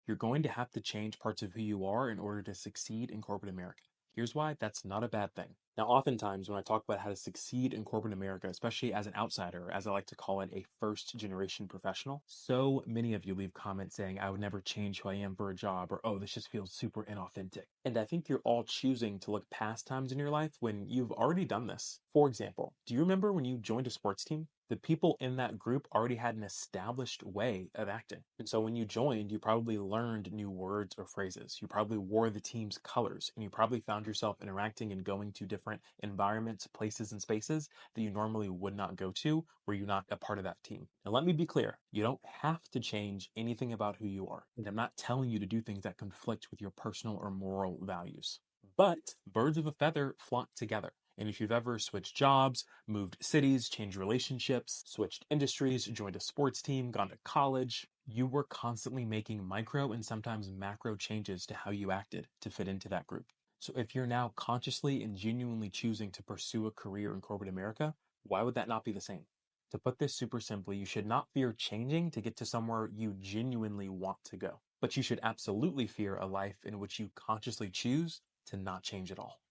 You're going to have to change parts of who you are in order to succeed in corporate America. Here's why that's not a bad thing. Now, oftentimes when I talk about how to succeed in corporate America, especially as an outsider, or as I like to call it, a first generation professional, so many of you leave comments saying, I would never change who I am for a job, or, oh, this just feels super inauthentic. And I think you're all choosing to look past times in your life when you've already done this. For example, do you remember when you joined a sports team? The people in that group already had an established way of acting. And so when you joined, you probably learned new words or phrases. You probably wore the team's colors, and you probably found yourself interacting and going to different environments, places, and spaces that you normally would not go to were you not a part of that team. Now, let me be clear. You don't have to change anything about who you are. And I'm not telling you to do things that conflict with your personal or moral values. But birds of a feather flock together. And if you've ever switched jobs, moved cities, changed relationships, switched industries, joined a sports team, gone to college, you were constantly making micro and sometimes macro changes to how you acted to fit into that group. So if you're now consciously and genuinely choosing to pursue a career in corporate America, why would that not be the same? To put this super simply, you should not fear changing to get to somewhere you genuinely want to go. But you should absolutely fear a life in which you consciously choose to not change at all.